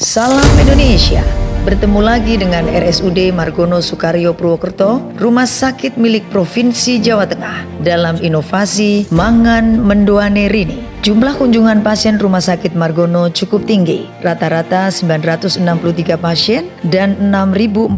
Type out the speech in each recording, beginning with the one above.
Salam Indonesia. Bertemu lagi dengan RSUD Margono Soekario Purwokerto, rumah sakit milik Provinsi Jawa Tengah, dalam inovasi Mangan Mendoane Rini. Jumlah kunjungan pasien rumah sakit Margono cukup tinggi, rata-rata 963 pasien dan 6.454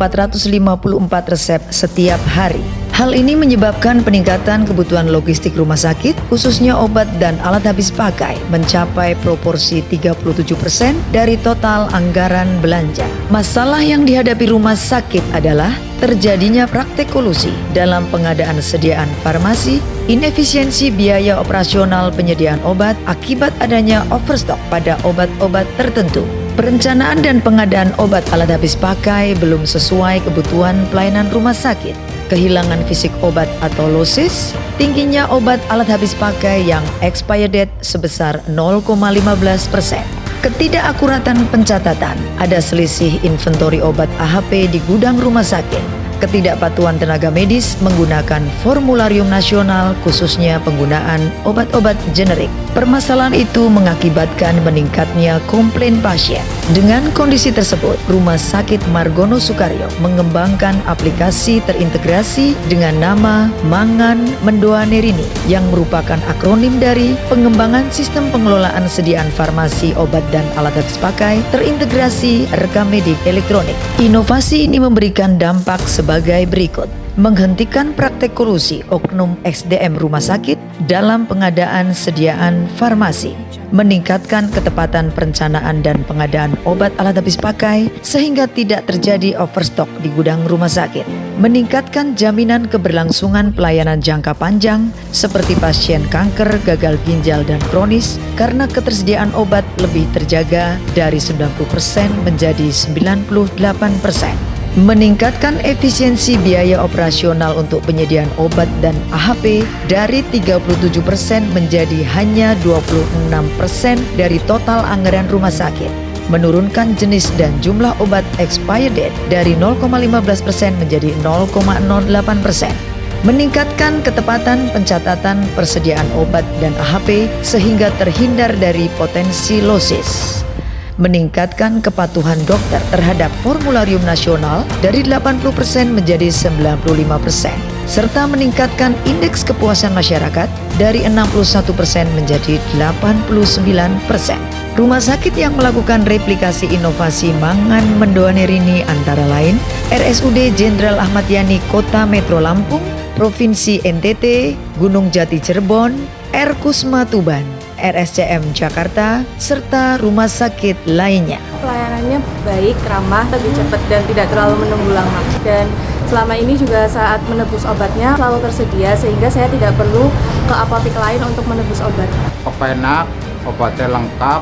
resep setiap hari. Hal ini menyebabkan peningkatan kebutuhan logistik rumah sakit, khususnya obat dan alat habis pakai, mencapai proporsi 37% dari total anggaran belanja. Masalah yang dihadapi rumah sakit adalah terjadinya praktek kolusi dalam pengadaan sediaan farmasi, inefisiensi biaya operasional penyediaan obat akibat adanya overstock pada obat-obat tertentu. Perencanaan dan pengadaan obat alat habis pakai belum sesuai kebutuhan pelayanan rumah sakit. Kehilangan fisik obat atau losis, tingginya obat alat habis pakai yang expired date sebesar 0,15%. Ketidakakuratan pencatatan, ada selisih inventori obat AHP di gudang rumah sakit. Ketidakpatuhan tenaga medis menggunakan formularium nasional, khususnya penggunaan obat-obat generik. Permasalahan itu mengakibatkan meningkatnya komplain pasien. Dengan kondisi tersebut, Rumah Sakit Margono Soekario mengembangkan aplikasi terintegrasi dengan nama Mangan Mendoane Rini yang merupakan akronim dari Pengembangan Sistem Pengelolaan Sediaan Farmasi Obat dan Alat Habis Pakai Terintegrasi Rekam Medik Elektronik. Inovasi ini memberikan dampak sebagai berikut: menghentikan praktek kolusi oknum SDM rumah sakit dalam pengadaan sediaan farmasi, meningkatkan ketepatan perencanaan dan pengadaan obat alat habis pakai sehingga tidak terjadi overstock di gudang rumah sakit, meningkatkan jaminan keberlangsungan pelayanan jangka panjang seperti pasien kanker, gagal ginjal, dan kronis karena ketersediaan obat lebih terjaga dari 90% menjadi 98%. Meningkatkan efisiensi biaya operasional untuk penyediaan obat dan AHP dari 37% menjadi hanya 26% dari total anggaran rumah sakit. Menurunkan jenis dan jumlah obat expired date dari 0,15% menjadi 0,08%. Meningkatkan ketepatan pencatatan persediaan obat dan AHP sehingga terhindar dari potensi losis. Meningkatkan kepatuhan dokter terhadap formularium nasional dari 80% menjadi 95%, serta meningkatkan indeks kepuasan masyarakat dari 61% menjadi 89%. Rumah sakit yang melakukan replikasi inovasi Mangan Mendoane Rini antara lain RSUD Jenderal Ahmad Yani Kota Metro Lampung, Provinsi NTT, Gunung Jati Cirebon, Kusma Tuban, RSCM Jakarta, serta rumah sakit lainnya. Pelayanannya baik, ramah, lebih cepat dan tidak terlalu menunggu lama. Dan selama ini juga saat menebus obatnya selalu tersedia sehingga saya tidak perlu ke apotek lain untuk menebus obat. Enak, obatnya lengkap,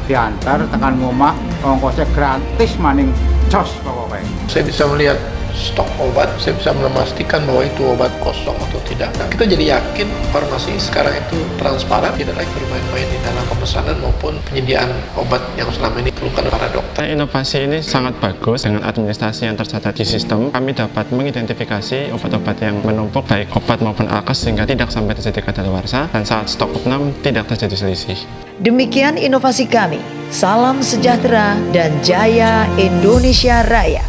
diantar tekan rumah, ongkosnya gratis maning jos pokoknya. Saya bisa melihat stok obat, saya bisa memastikan bahwa itu obat kosong atau tidak. Nah, kita jadi yakin farmasi sekarang itu transparan, tidak lagi bermain-main di dalam pemesanan maupun penyediaan obat yang selama ini diperlukan para dokter. Inovasi ini sangat bagus dengan administrasi yang tercatat di sistem. Kami dapat mengidentifikasi obat-obat yang menumpuk, baik obat maupun alkes, sehingga tidak sampai terjadi kadaluarsa dan saat stok opnam tidak terjadi selisih. Demikian inovasi kami. Salam sejahtera dan jaya Indonesia Raya.